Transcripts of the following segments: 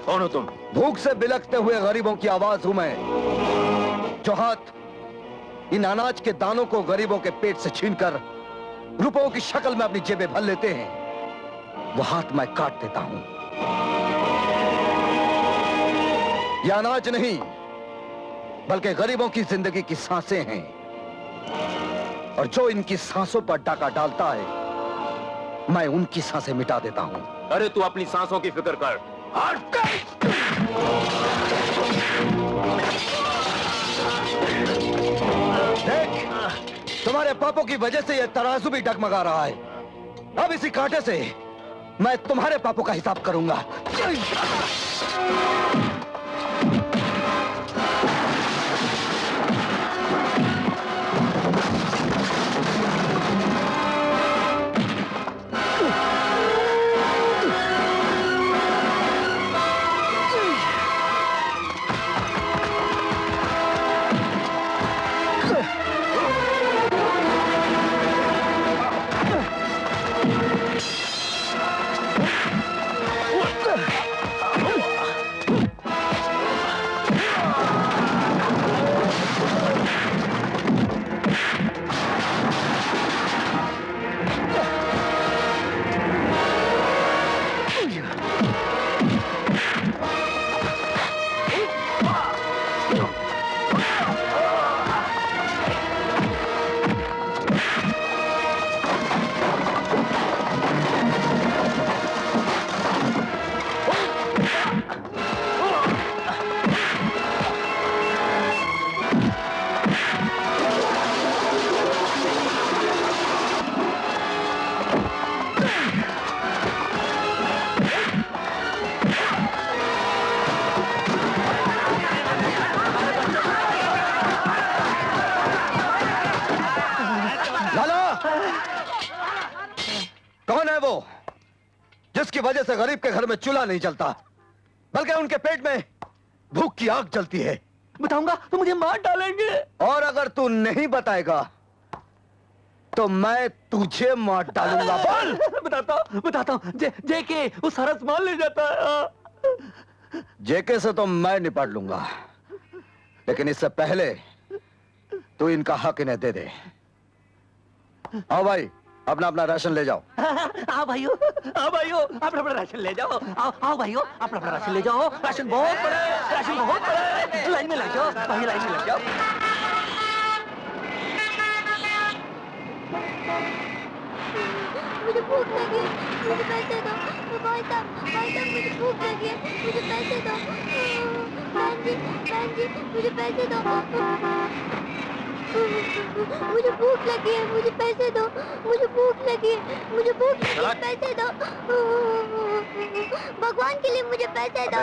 कौन हो तुम? भूख से बिलखते हुए गरीबों की आवाज हूं मैं, जो हाथ इन अनाज के दानों को गरीबों के पेट से छीनकर रुपयों की शक्ल में अपनी जेबें भर लेते हैं, वो हाथ मैं काट देता हूं। यह अनाज नहीं, बल्कि गरीबों की जिंदगी की सांसें हैं, और जो इनकी सांसों पर डाका डालता है, मैं उनकी सांसें मिटा देता हूं। अरे तू अपनी सांसों की फिक्र कर। देख, तुम्हारे पापों की वजह से यह तराजू भी डगमगा रहा है। अब इसी कांटे से मैं तुम्हारे पापों का हिसाब करूंगा। जिसकी वजह से गरीब के घर में चूल्हा नहीं जलता, बल्कि उनके पेट में भूख की आग जलती है। बताऊंगा तो मुझे मार डालेंगे। और अगर तू नहीं बताएगा तो मैं तुझे मार डालूंगा। बोल। बताता हूँ। जेके वो सारा सामान ले जाता है। जेके से तो मैं निपट लूंगा, लेकिन इससे पहले तू इनका हक इन्हें दे दे। आओ भाई, अपना अपना राशन ले जाओ। आओ भाइयों, अपना अपना राशन ले जाओ। आओ भाइयों, अपना अपना राशन ले जाओ। राशन बहुत बड़ा है, राशन बहुत बड़ा है। लाइन में लग जाओ भाई, लाइन में लग जाओ। मुझे भूख लगी है, मुझे पैसे दो। भाई साहब, मुझे भूख लगी है, मुझे पैसे दो। बहन जी, मुझे पैसे दो। मुझे भूख लगी है, मुझे पैसे दो। मुझे भूख लगी है, मुझे भूख लगी है, पैसे दो। भगवान के लिए मुझे पैसे दो।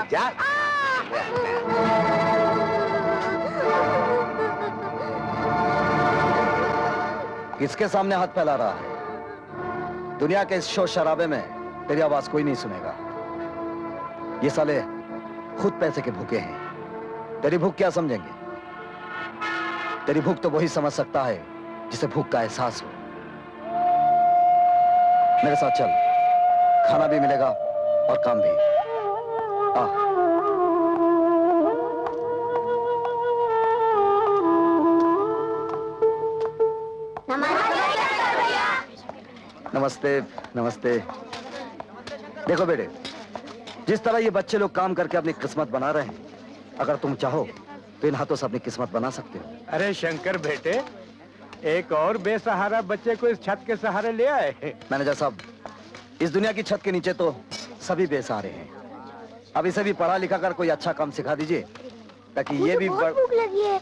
किसके सामने हाथ फैला रहा है? दुनिया के इस शोर शराबे में तेरी आवाज कोई नहीं सुनेगा। ये साले खुद पैसे के भूखे हैं। तेरी भूख क्या समझेंगे? तेरी भूख तो वही समझ सकता है जिसे भूख का एहसास हो। मेरे साथ चल, खाना भी मिलेगा और काम भी। आ। नमस्ते। नमस्ते। देखो बेटे, जिस तरह ये बच्चे लोग काम करके अपनी किस्मत बना रहे हैं, अगर तुम चाहो तो इन हाथों से अपनी किस्मत बना सकते हो। अरे शंकर बेटे, एक और बेसहारा बच्चे को इस छत के सहारे ले आए। मैनेजर साहब, इस दुनिया की छत के नीचे तो सभी बेसहारे हैं। अब इसे भी पढ़ा लिखा कर कोई अच्छा काम सिखा दीजिए, ताकि ये भी बहुत भूख लगी है।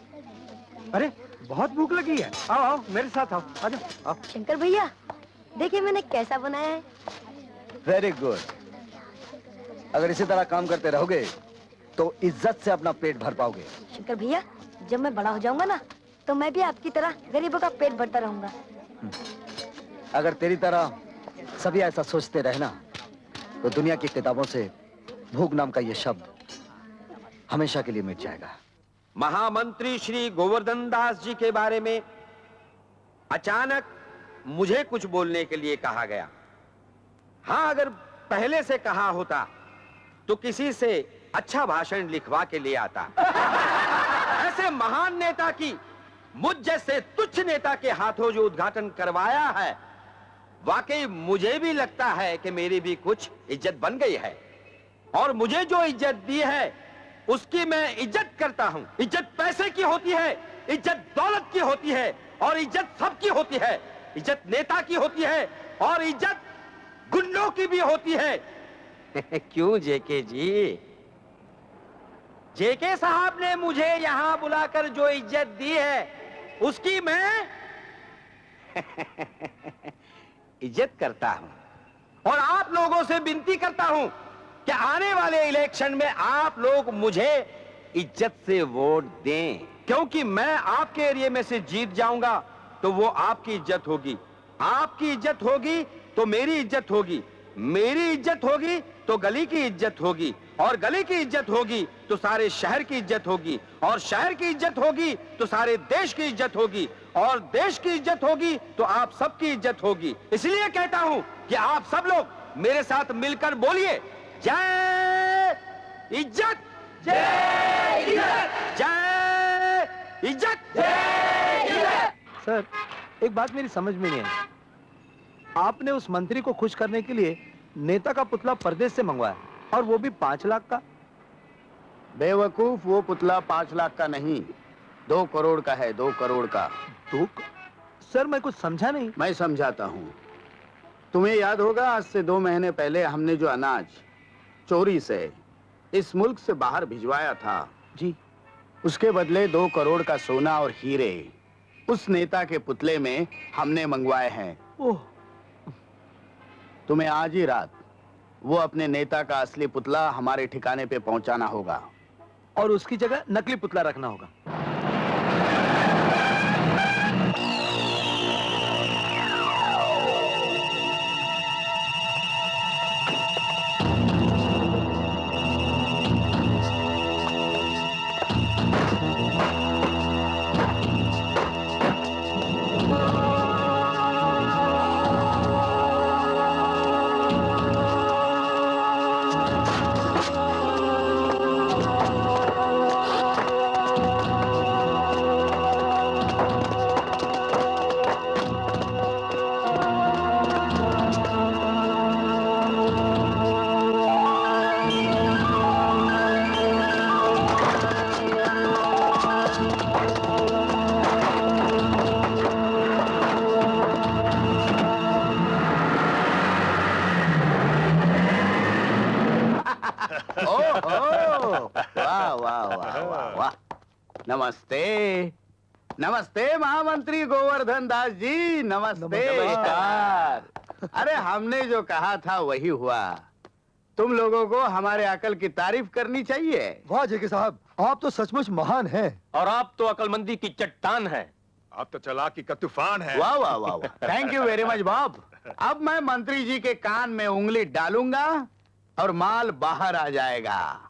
अरे बहुत भूख लगी है। आओ आओ मेरे साथ आओ। आ जाओ। शंकर भैया, देखिए मैंने कैसा बनाया है। Very good. अगर इसी तरह काम करते रहोगे तो इज्जत से अपना पेट भर पाओगे। शंकर भैया, जब मैं बड़ा हो जाऊंगा ना, तो मैं भी आपकी तरह गरीबों का पेट भरता रहूंगा। अगर तेरी तरह सभी ऐसा सोचते रहना, तो दुनिया की किताबों से भूख नाम का ये शब्द हमेशा के लिए मिट जाएगा। महामंत्री श्री गोवर्धन दास जी के बारे में अचानक मुझे कुछ बोलने के लिए कहा गया। हाँ, अगर पहले से कहा होता तो किसी से अच्छा भाषण लिखवा के ले आता। ऐसे महान नेता की मुझ जैसे तुच्छ नेता के हाथों जो उद्घाटन करवाया है, वाकई मुझे भी लगता है कि मेरी भी कुछ इज्जत बन गई है। और मुझे जो इज्जत दी है उसकी मैं इज्जत करता हूं। इज्जत पैसे की होती है, इज्जत दौलत की होती है, और इज्जत सबकी होती है। इज्जत नेता की होती है और इज्जत गुंडों की भी होती है। क्यों जेके जी? जेके साहब ने मुझे यहां बुलाकर जो इज्जत दी है उसकी मैं इज्जत करता हूं। और आप लोगों से विनती करता हूं कि आने वाले इलेक्शन में आप लोग मुझे इज्जत से वोट दें, क्योंकि मैं आपके एरिया में से जीत जाऊंगा तो वो आपकी इज्जत होगी, आपकी इज्जत होगी तो मेरी इज्जत होगी, मेरी इज्जत होगी तो गली की इज्जत होगी, और गली की इज्जत होगी तो सारे शहर की इज्जत होगी, और शहर की इज्जत होगी तो सारे देश की इज्जत होगी, और देश की इज्जत होगी तो आप सबकी इज्जत होगी। इसलिए कहता हूं कि आप सब लोग मेरे साथ मिलकर बोलिए, जय इज्जत, जय इज्जत, जय इज्जत, जय इज्जत। सर, एक बात मेरी समझ में नहीं आई। आपने उस मंत्री को खुश करने के लिए नेता का पुतला परदेश से मंगवाया, और वो भी 5 लाख का। बेवकूफ, वो पुतला 5 लाख का नहीं, 2 करोड़ का है, 2 करोड़ का। सर, मैं कुछ समझा नहीं। मैं समझाता हूँ। तुम्हें याद होगा, आज से 2 महीने पहले हमने जो अनाज चोरी से इस मुल्क से बाहर भिजवाया था जी, उसके बदले 2 करोड़ का सोना और हीरे उस नेता के पुतले में हमने मंगवाए हैं। ओह, तुम्हें आज ही रात वो अपने नेता का असली पुतला हमारे ठिकाने पे पहुंचाना होगा, और उसकी जगह नकली पुतला रखना होगा। नमस्ते, नमस्ते महामंत्री गोवर्धन दास जी, नमस्ते। नमस्कार। अरे हमने जो कहा था वही हुआ। तुम लोगों को हमारे अकल की तारीफ करनी चाहिए। वाह जेके साहब, आप तो सचमुच महान हैं। और आप तो अकलमंदी की चट्टान है। आप तो चालाकी का तूफान है। वाह वाह वाह, thank you very much Bob. अब मैं मंत्री जी के कान में उंगली डालूंगा और माल बाहर आ जाएगा।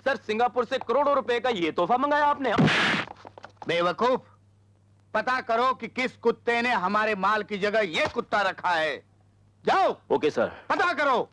सर, सिंगापुर से करोड़ों रुपए का ये तोहफा मंगाया आपने? बेवकूफ, पता करो कि किस कुत्ते ने हमारे माल की जगह ये कुत्ता रखा है। जाओ। Okay sir. पता करो।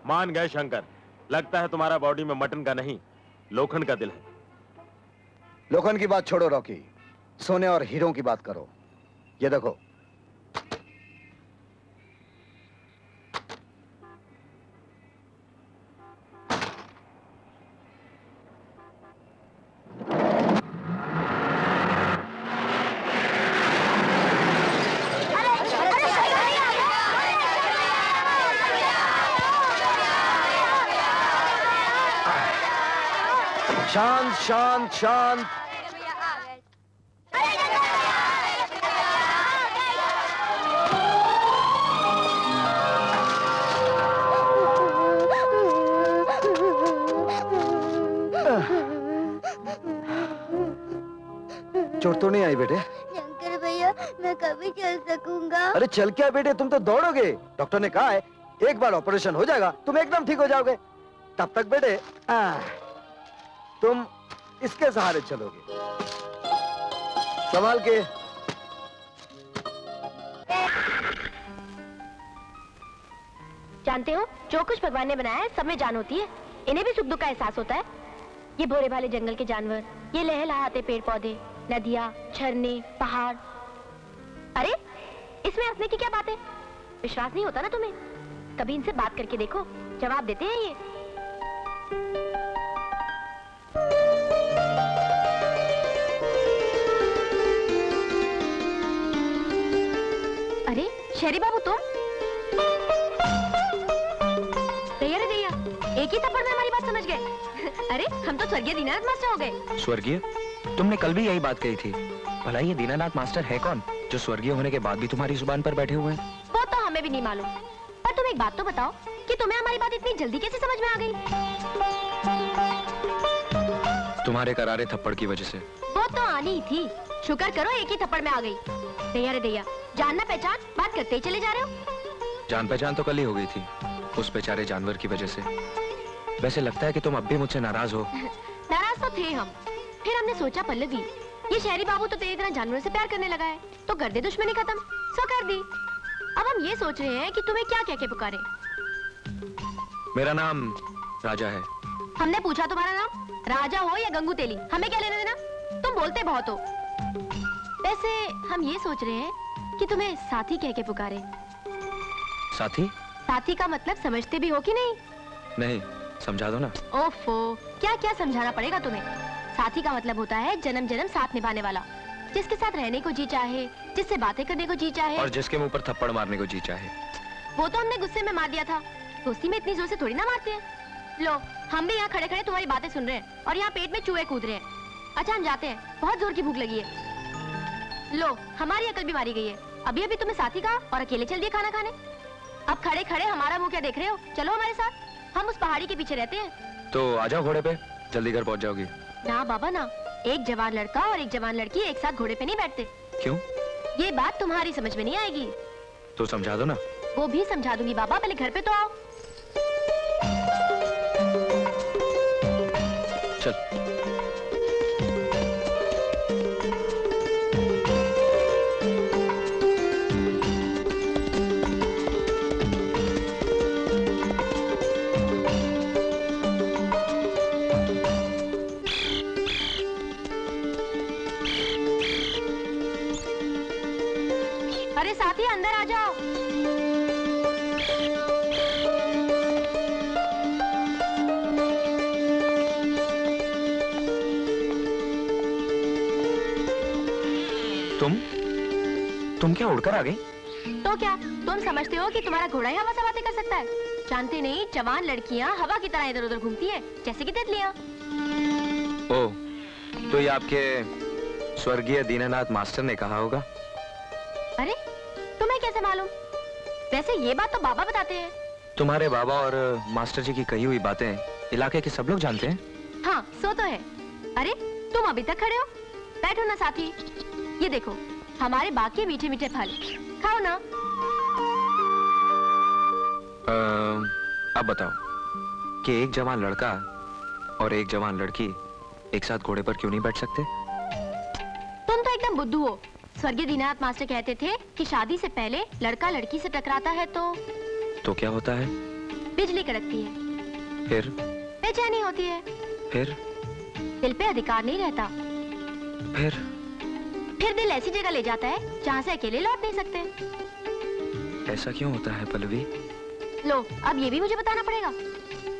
मान गए शंकर, लगता है तुम्हारा बॉडी में मटन का नहीं लोखंड का दिल है। लोखंड की बात छोड़ो रॉकी, सोने और हीरों की बात करो। ये देखो, शांत शांत शांत। चोट तो नहीं आई बेटे? शंकर भैया मैं कभी चल सकूंगा? अरे चल क्या बेटे, तुम तो दौड़ोगे। डॉक्टर ने कहा है एक बार ऑपरेशन हो जाएगा तुम एकदम ठीक हो जाओगे। तब तक बेटे तुम इसके सहारे चलोगे। संभाल के। जानते हो, जो कुछ भगवान ने बनाया है सब में जान होती है। इन्हें भी सुख दुख का एहसास होता है। ये भोले भाले जंगल के जानवर, ये लहलहाते पेड़ पौधे, नदियाँ, झरने, पहाड़। अरे इसमें हंसने की क्या बात है? विश्वास नहीं होता ना तुम्हें? कभी इनसे बात करके देखो, जवाब देते हैं ये। अरे शहरी बाबू तुम? दैया रे दैया, एक ही थप्पड़ में हमारी बात समझ गए। अरे हम तो स्वर्गीय दीनानाथ मास्टर हो गए। स्वर्गीय? तुमने कल भी यही बात कही थी। भला ये दीनानाथ मास्टर है कौन जो स्वर्गीय होने के बाद भी तुम्हारी जुबान पर बैठे हुए हैं? वो तो हमें भी नहीं मालूम, पर तुम एक बात तो बताओ कि तुम्हें हमारी बात इतनी जल्दी कैसे समझ में आ गई? तुम्हारे करारे थप्पड़ की वजह से। वो तो आनी ही थी। शुक्र करो एक ही थप्पड़ में आ गई। दैया रे दैया, जानना पहचान बात करते ही चले जा रहे हो। जान पहचान तो कल ही हो गई थी उस बेचारे जानवर की वजह से। वैसे लगता है कि तुम अब भी मुझसे नाराज हो। नाराज तो थे हम, फिर हमने सोचा पल्लवी, ये शहरी बाबू तो तेरी तरह जानवरों से प्यार करने लगा है, तो कर दे दुश्मनी खत्म। सो कर दी। अब हम ये सोच रहे हैं कि तुम्हें क्या कह के पुकारे। मेरा नाम राजा है। हमने पूछा तुम्हारा नाम? राजा हो या गंगू तेली, हमें क्या लेना देना? तुम बोलते बहुत हो। वैसे हम ये सोच रहे हैं कि तुम्हें साथी कह के पुकारे। साथी? साथी का मतलब समझते भी हो कि नहीं? नहीं, समझा दो ना। ओफो, क्या क्या समझाना पड़ेगा तुम्हें। साथी का मतलब होता है जन्म जन्म साथ निभाने वाला, जिसके साथ रहने को जी चाहे, जिससे बातें करने को जी चाहे, और जिसके मुंह पर थप्पड़ मारने को जी चाहे। वो तो हमने गुस्से में मार दिया था, दोस्ती में इतनी जोर से थोड़ी ना मारते हैं। लो, हम भी यहाँ खड़े खड़े तुम्हारी बातें सुन रहे हैं और यहाँ पेट में चूहे कूद रहे हैं। अच्छा हम जाते हैं, बहुत जोर की भूख लगी है। लो, हमारी अकल भी मारी गई है। अभी अभी तुम्हें साथी कहा और अकेले चल दिए खाना खाने। अब खड़े खड़े हमारा मुंह क्या देख रहे हो? चलो हमारे साथ, हम उस पहाड़ी के पीछे रहते हैं। तो आ जाओ घोड़े पे, जल्दी घर पहुंच जाओगी। ना बाबा ना, एक जवान लड़का और एक जवान लड़की एक साथ घोड़े पे नहीं बैठते। क्यों? ये बात तुम्हारी समझ में नहीं आएगी। तो समझा दो ना। वो भी समझा दूंगी बाबा, पहले घर पे तो आओ। चल। अरे साथी अंदर आ जाओ। तुम क्या उड़कर आ गई? तो क्या तुम समझते हो कि तुम्हारा घोड़ा ही हवा से बातें कर सकता है? जानते नहीं, जवान लड़कियां हवा की तरह इधर उधर घूमती है, जैसे कि तितलियां। ओह, तो ये आपके स्वर्गीय दीनानाथ मास्टर ने कहा होगा। अरे तुम्हें कैसे मालूम? वैसे ये बात तो बाबा बताते हैं। तुम्हारे बाबा और मास्टर जी की कही हुई बातें इलाके के सब लोग जानते हैं। हाँ, सो तो है। अरे तुम अभी तक खड़े हो? बैठो ना साथी, ये देखो हमारे बाकी मीठे मीठे फल खाओ ना। अब बताओ कि एक जवान लड़का और एक जवान लड़की एक साथ घोड़े पर क्यों नहीं बैठ सकते? तुम तो एकदम बुद्धू हो। स्वर्गीय दीनानाथ मास्टर कहते थे कि शादी से पहले लड़का लड़की से टकराता है तो क्या होता है? बिजली कड़कती है, फिर बेचैनी होती है, फिर दिल पे अधिकार नहीं रहता, फिर दिल ऐसी जगह ले जाता है जहाँ से अकेले लौट नहीं सकते। ऐसा क्यों होता है पल्लवी? लो, अब ये भी मुझे बताना पड़ेगा।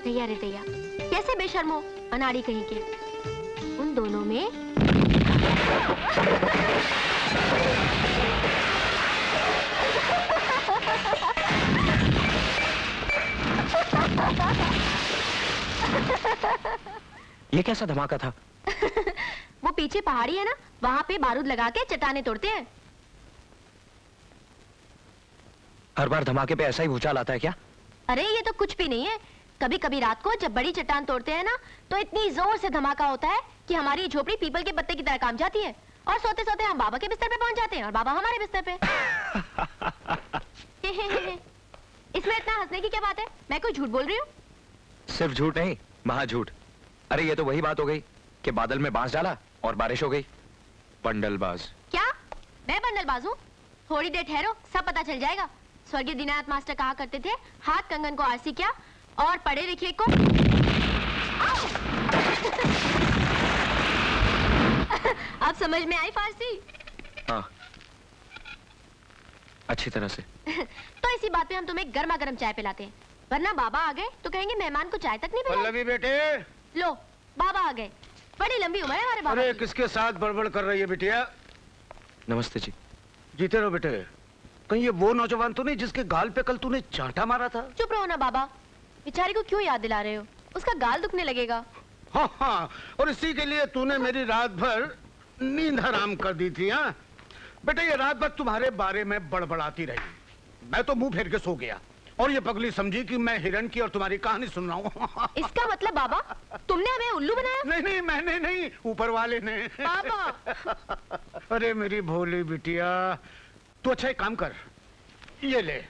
दैया रे दैया, कैसे बेशर्मो अनाड़ी कहीं के। उन दोनों में ये कैसा धमाका था? वो पीछे पहाड़ी है ना, वहाँ पे बारूद लगा के चट्टाने तोड़ते हैं। हर बार धमाके पे ऐसा ही भूचाल आता है क्या? अरे ये तो कुछ भी नहीं है। कभी कभी रात को जब बड़ी चट्टान तोड़ते हैं ना, तो इतनी जोर से धमाका होता है कि हमारी झोपड़ी पीपल के पत्ते की तरह काम जाती है, और सोते सोते हम बाबा के बिस्तर पे पहुंच जाते हैं और बाबा हमारे बिस्तर पे। इसमें इतना हंसने की क्या बात है? मैं कोई झूठ बोल रही हूँ? सिर्फ झूठ नहीं, महाझूठ। अरे ये तो वही बात हो गई कि बादल में बांस डाला और बारिश हो गई। बंडलबाज। क्या मैं बंडलबाज हूँ? थोड़ी देर ठहरो, सब पता चल जाएगा। स्वर्गीय दीनानाथ मास्टर कहा करते थे, हाथ कंगन को आरसी क्या और पढ़े लिखे को। अब समझ में आई फारसी? हाँ, अच्छी तरह से। तो इसी बात पे हम तुम्हें गर्मा गर्म चाय पिलाते हैं, वरना बाबा आ गए तो कहेंगे मेहमान को चाय तक नहीं पिलाई। पल्लवी बेटे। लो बाबा आ गए। बड़ी लंबी उम्र है हमारे बाबा अरे की। किसके साथ बड़बड़ कर रही है बिटिया? नमस्ते जी। जीते रहो बेटे। कहीं ये वो नौजवान तो नहीं जिसके गाल पे कल तूने चांटा मारा था? चुप रहो ना बाबा, बेचारे को क्यों याद दिला रहे हो? उसका गाल दुखने लगेगा। हाँ हाँ, और इसी के लिए तूने मेरी रात भर नींद हराम कर दी थी। हाँ बेटा, ये रात भर तुम्हारे बारे में बड़बड़ाती रही, मैं तो मुंह फेर के सो गया, और ये पगली समझी कि मैं हिरण की और तुम्हारी कहानी सुन रहा हूँ। इसका मतलब बाबा तुमने हमें उल्लू बनाया? नहीं नहीं, मैंने नहीं, ऊपर वाले ने। बाबा। अरे मेरी भोली बिटिया, तू अच्छा एक काम कर, ये ले,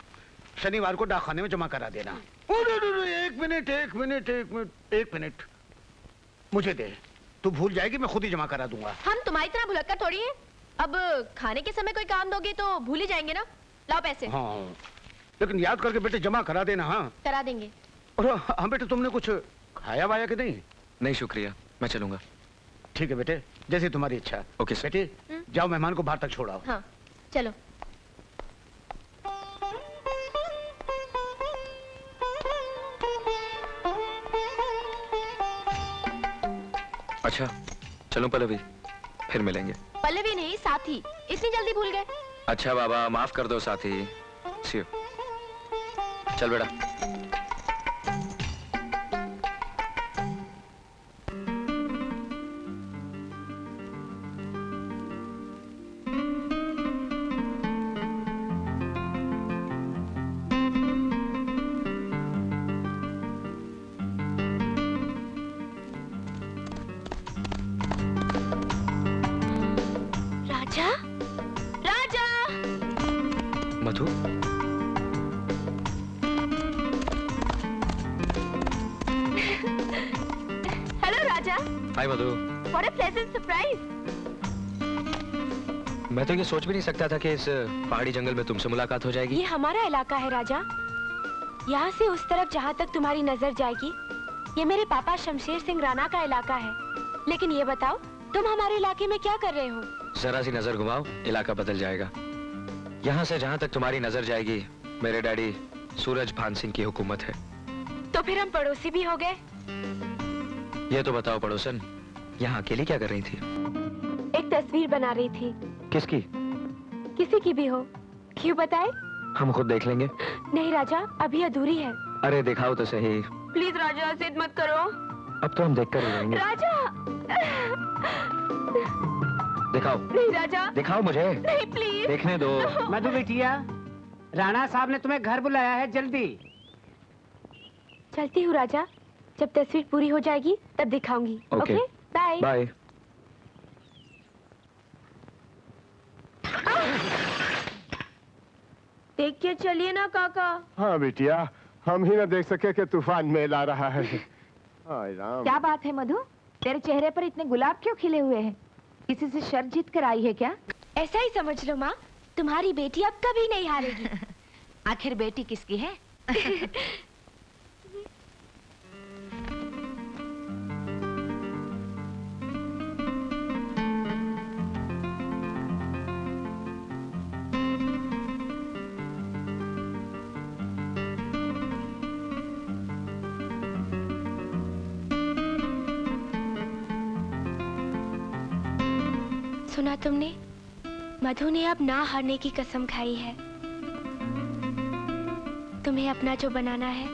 शनिवार को डाकखाने में जमा करा देना। एक मिनट एक मिनट एक मिनट एक मिनट, मुझे दे, तू भूल जाएगी, मैं खुद ही जमा करा दूंगा। हम तुम्हारी तरह भुलक्कड़ थोड़ी हैं। अब खाने के समय कोई काम दोगे तो भूल ही जाएंगे ना। लाओ पैसे। हाँ, लेकिन याद करके बेटे जमा करा देना। हाँ करा देंगे। और हाँ बेटे, तुमने कुछ खाया वाया कि नहीं? नहीं शुक्रिया, मैं चलूंगा। ठीक है बेटे, जैसे तुम्हारी इच्छा। Okay sir. बेटे जाओ, मेहमान को बाहर तक छोड़ाओ। हाँ चलो। अच्छा चलो पल्लवी, फिर मिलेंगे। पल्लवी नहीं, साथी। इतनी जल्दी भूल गए? अच्छा बाबा, माफ कर दो साथी। See you. चल बेटा। Raja, Raja. Madhu, hello Raja. Hi Madhu. What a pleasant surprise. मैं तो ये सोच भी नहीं सकता था कि इस पहाड़ी जंगल में तुमसे मुलाकात हो जाएगी। ये हमारा इलाका है राजा। यहाँ से उस तरफ जहाँ तक तुम्हारी नजर जाएगी, ये मेरे पापा शमशेर सिंह राणा का इलाका है। लेकिन ये बताओ, तुम हमारे इलाके में क्या कर रहे हो? जरा सी नजर घुमाओ, इलाका बदल जाएगा। यहाँ से जहाँ तक तुम्हारी नजर जाएगी, मेरे डैडी सूरज भान सिंह की हुकूमत है। तो फिर हम पड़ोसी भी हो गए। ये तो बताओ पड़ोसन, यहाँ अकेली क्या कर रही थी? एक तस्वीर बना रही थी। किसकी? किसी की भी हो। क्यों बताए? हम खुद देख लेंगे। नहीं राजा, अभी अधूरी है। अरे दिखाओ तो सही। प्लीज राजा, जिद मत करो। अब तो हम देख कर ही रहेंगे। राजा। दिखाओ। नहीं राजा। दिखाओ मुझे। नहीं प्लीज। देखने दो। मधु बिटिया, राणा साहब ने तुम्हें घर बुलाया है, जल्दी। चलती हूँ राजा, जब तस्वीर पूरी हो जाएगी तब दिखाऊंगी। Okay, bye bye. देख के चलिए ना काका। हाँ बिटिया, हम ही ना देख सके कि तूफान मेल आ रहा है। हाय राम। क्या बात है मधु, तेरे चेहरे पर इतने गुलाब क्यों खिले हुए हैं? किसी से शर्त जीत कर आई है क्या? ऐसा ही समझ लो माँ, तुम्हारी बेटी अब कभी नहीं हारेगी। आखिर बेटी किसकी है? सुना तुमने? मधु ने अब ना हारने की कसम खाई है। तुम्हें अपना जो बनाना है